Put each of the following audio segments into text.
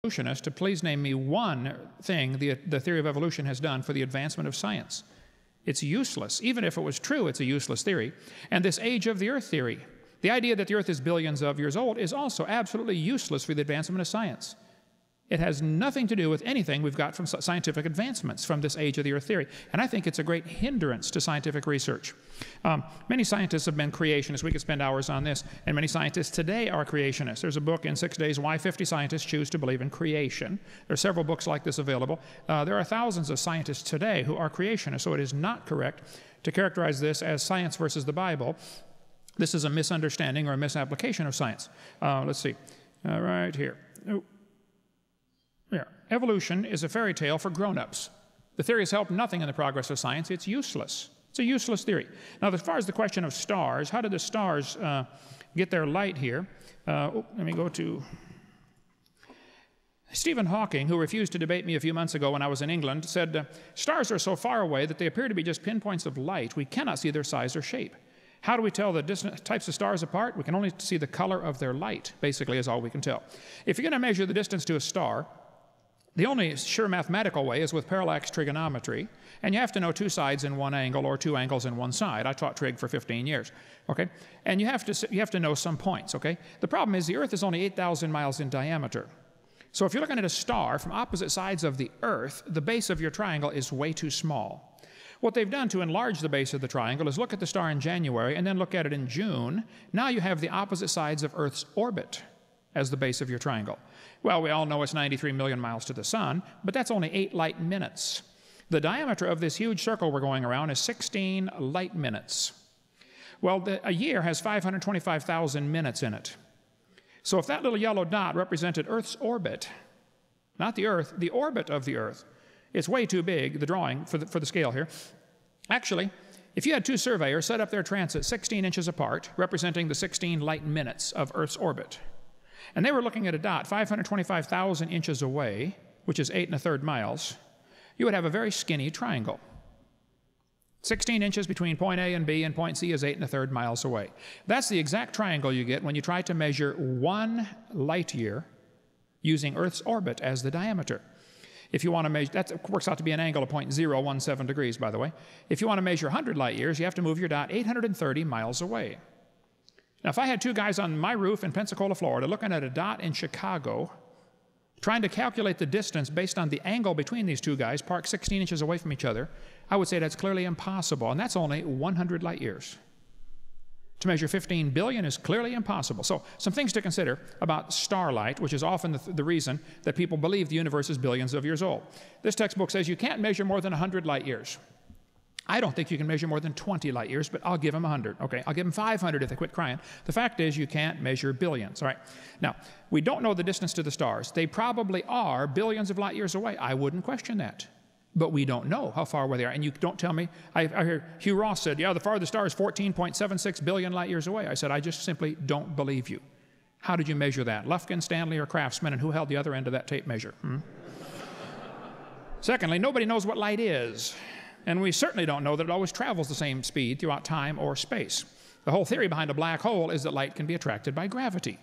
evolutionist to please name me one thing the theory of evolution has done for the advancement of science. It's useless. Even if it was true, it's a useless theory. And this age of the earth theory, the idea that the earth is billions of years old, is also absolutely useless for the advancement of science. It has nothing to do with anything we've got from scientific advancements from this age of the earth theory. And I think it's a great hindrance to scientific research. Many scientists have been creationists. We could spend hours on this. And many scientists today are creationists. There's a book in 6 days, Why 50 Scientists Choose to Believe in Creation. There are several books like this available. There are thousands of scientists today who are creationists, so it is not correct to characterize this as science versus the Bible. This is a misunderstanding or a misapplication of science. Let's see. Right here. Yeah. Evolution is a fairy tale for grown-ups. The theory has helped nothing in the progress of science. It's useless. It's a useless theory. Now, as far as the question of stars, how did the stars get their light here? Let me go to Stephen Hawking, who refused to debate me a few months ago when I was in England, said, stars are so far away that they appear to be just pinpoints of light. We cannot see their size or shape. How do we tell the distant types of stars apart? We can only see the color of their light, basically, is all we can tell. If you're going to measure the distance to a star, the only sure mathematical way is with parallax trigonometry, and you have to know two sides in one angle or two angles in one side. I taught trig for 15 years, okay? And you have to know some points, okay? The problem is the Earth is only 8,000 miles in diameter. So if you're looking at a star from opposite sides of the Earth, the base of your triangle is way too small. What they've done to enlarge the base of the triangle is look at the star in January and then look at it in June. Now you have the opposite sides of Earth's orbit as the base of your triangle. Well, we all know it's 93 million miles to the sun, but that's only 8 light minutes. The diameter of this huge circle we're going around is 16 light minutes. Well, a year has 525,000 minutes in it. So if that little yellow dot represented Earth's orbit, not the Earth, the orbit of the Earth, it's way too big, the drawing, for the scale here. Actually, if you had two surveyors set up their transit 16 inches apart, representing the 16 light minutes of Earth's orbit, and they were looking at a dot 525,000 inches away, which is 8 1/3 miles, you would have a very skinny triangle. 16 inches between point A and B, and point C is 8 1/3 miles away. That's the exact triangle you get when you try to measure 1 light year using Earth's orbit as the diameter. If you want to measure, that works out to be an angle of 0.017 degrees, by the way. If you want to measure 100 light years, you have to move your dot 830 miles away. Now, if I had two guys on my roof in Pensacola, Florida, looking at a dot in Chicago, trying to calculate the distance based on the angle between these two guys, parked 16 inches away from each other, I would say that's clearly impossible, and that's only 100 light years. To measure 15 billion is clearly impossible. So, some things to consider about starlight, which is often the reason that people believe the universe is billions of years old. This textbook says you can't measure more than 100 light years. I don't think you can measure more than 20 light years, but I'll give them 100. Okay, I'll give them 500 if they quit crying. The fact is you can't measure billions. All right. Now, we don't know the distance to the stars. They probably are billions of light years away. I wouldn't question that. But we don't know how far away they are. And you don't tell me. I heard Hugh Ross said, yeah, the farthest star is 14.76 billion light years away. I said, I just simply don't believe you. How did you measure that? Lufkin, Stanley, or Craftsman? And who held the other end of that tape measure? Secondly, nobody knows what light is. And we certainly don't know that it always travels the same speed throughout time or space. The whole theory behind a black hole is that light can be attracted by gravity.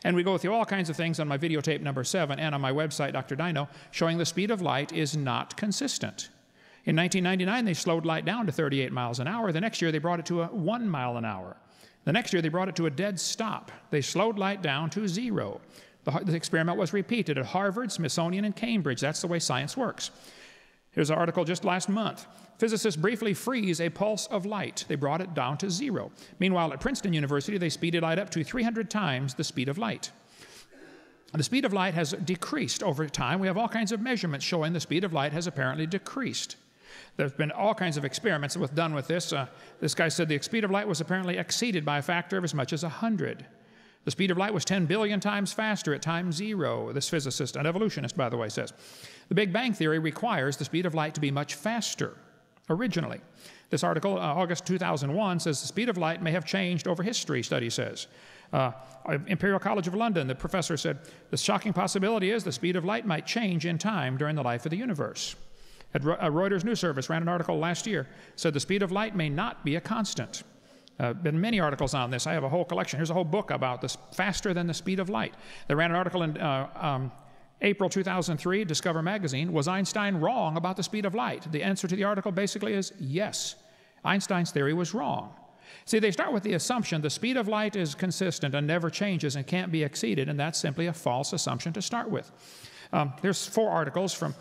And we go through all kinds of things on my videotape number 7 and on my website, Dr. Dino, showing the speed of light is not consistent. In 1999, they slowed light down to 38 miles an hour. The next year, they brought it to 1 mile an hour. The next year, they brought it to a dead stop. They slowed light down to 0. The experiment was repeated at Harvard, Smithsonian, and Cambridge. That's the way science works. Here's an article just last month. Physicists briefly freeze a pulse of light. They brought it down to 0. Meanwhile, at Princeton University, they speeded light up to 300 times the speed of light. The speed of light has decreased over time. We have all kinds of measurements showing the speed of light has apparently decreased. There have been all kinds of experiments done with this. This guy said the speed of light was apparently exceeded by a factor of as much as 100. The speed of light was 10 billion times faster at time 0, this physicist, an evolutionist, by the way, says. The Big Bang Theory requires the speed of light to be much faster, originally. This article, August 2001, says the speed of light may have changed over history, study says. Imperial College of London, the professor said, the shocking possibility is the speed of light might change in time during the life of the universe. At Reuters News Service ran an article last year, said the speed of light may not be a constant. Been many articles on this. I have a whole collection. Here's a whole book about this, faster than the speed of light. They ran an article in April 2003, Discover Magazine, was Einstein wrong about the speed of light? The answer to the article basically is yes. Einstein's theory was wrong. See, they start with the assumption the speed of light is consistent and never changes and can't be exceeded, and that's simply a false assumption to start with. There's 4 articles from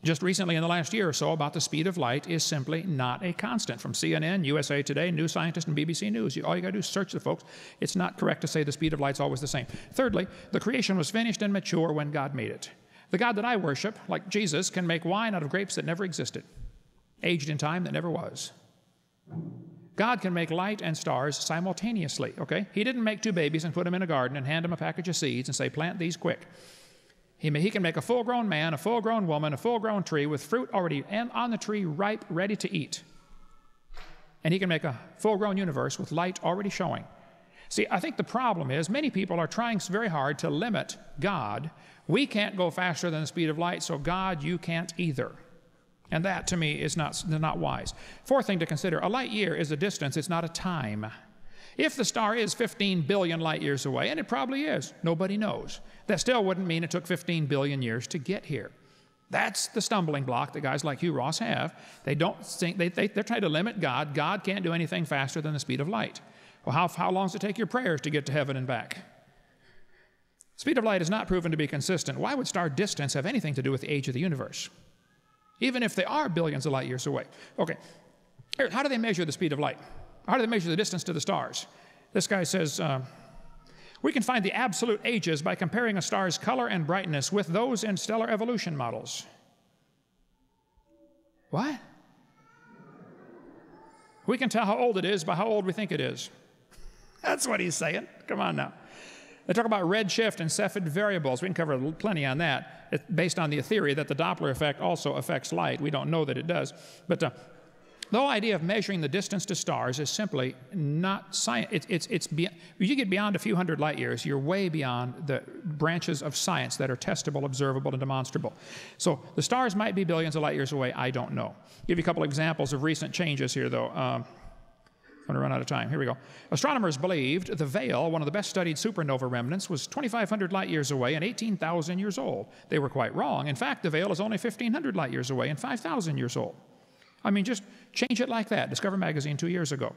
just recently in the last year or so about the speed of light is simply not a constant. From CNN, USA Today, New Scientist, and BBC News. All you got to do is search the folks. It's not correct to say the speed of light's always the same. Thirdly, the creation was finished and mature when God made it. The God that I worship, like Jesus, can make wine out of grapes that never existed, aged in time that never was. God can make light and stars simultaneously, okay? He didn't make 2 babies and put them in a garden and hand them a package of seeds and say, plant these quick. He can make a full-grown man, a full-grown woman, a full-grown tree with fruit already on the tree, ripe, ready to eat. And he can make a full-grown universe with light already showing. See, I think the problem is many people are trying very hard to limit God. We can't go faster than the speed of light, so God, you can't either. And that, to me, is not wise. 4th thing to consider, a light year is a distance, it's not a time. If the star is 15 billion light years away, and it probably is, nobody knows, that still wouldn't mean it took 15 billion years to get here. That's the stumbling block that guys like Hugh Ross have. They don't think, they're trying to limit God. God can't do anything faster than the speed of light. Well, how long does it take your prayers to get to heaven and back? Speed of light is not proven to be consistent. Why would star distance have anything to do with the age of the universe? Even if they are billions of light years away. Okay, here, how do they measure the speed of light? How do they measure the distance to the stars? This guy says, we can find the absolute ages by comparing a star's color and brightness with those in stellar evolution models. What? We can tell how old it is by how old we think it is. That's what he's saying. Come on now. They talk about redshift and Cepheid variables. We can cover plenty on that. It's based on the theory that the Doppler effect also affects light. We don't know that it does. But the whole idea of measuring the distance to stars is simply not science. You get beyond a few hundred light years, you're way beyond the branches of science that are testable, observable, and demonstrable. So the stars might be billions of light years away. I don't know. I'll give you a couple examples of recent changes here, though. I'm going to run out of time. Here we go. Astronomers believed the Veil, one of the best studied supernova remnants, was 2,500 light years away and 18,000 years old. They were quite wrong. In fact, the Veil is only 1,500 light years away and 5,000 years old. I mean, just change it like that. Discover Magazine 2 years ago.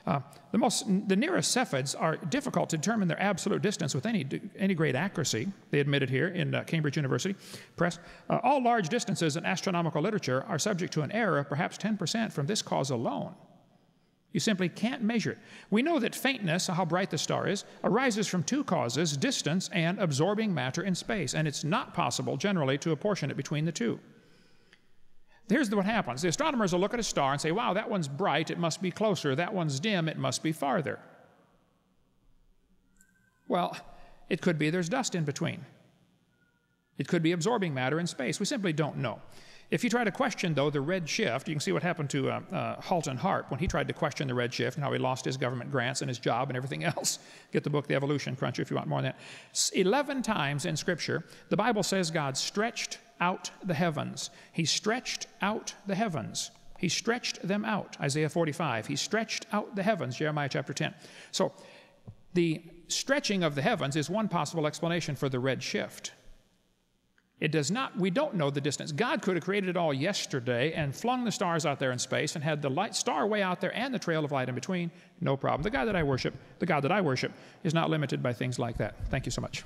The nearest Cepheids are difficult to determine their absolute distance with any great accuracy. They admitted here in Cambridge University Press. All large distances in astronomical literature are subject to an error of perhaps 10% from this cause alone. You simply can't measure it. We know that faintness, how bright the star is, arises from 2 causes, distance and absorbing matter in space, and it's not possible generally to apportion it between the 2. Here's what happens. The astronomers will look at a star and say, wow, that one's bright, it must be closer. That one's dim, it must be farther. Well, it could be there's dust in between. It could be absorbing matter in space. We simply don't know. If you try to question, though, the red shift, you can see what happened to Halton Harp when he tried to question the red shift and how he lost his government grants and his job and everything else. Get the book, The Evolution Cruncher, if you want more on that. 11 times in Scripture, the Bible says God stretched out the heavens. He stretched out the heavens. He stretched them out. Isaiah 45. He stretched out the heavens. Jeremiah chapter 10. So the stretching of the heavens is one possible explanation for the red shift. It does not, we don't know the distance. God could have created it all yesterday and flung the stars out there in space and had the light star way out there and the trail of light in between. No problem. The God that I worship is not limited by things like that. Thank you so much.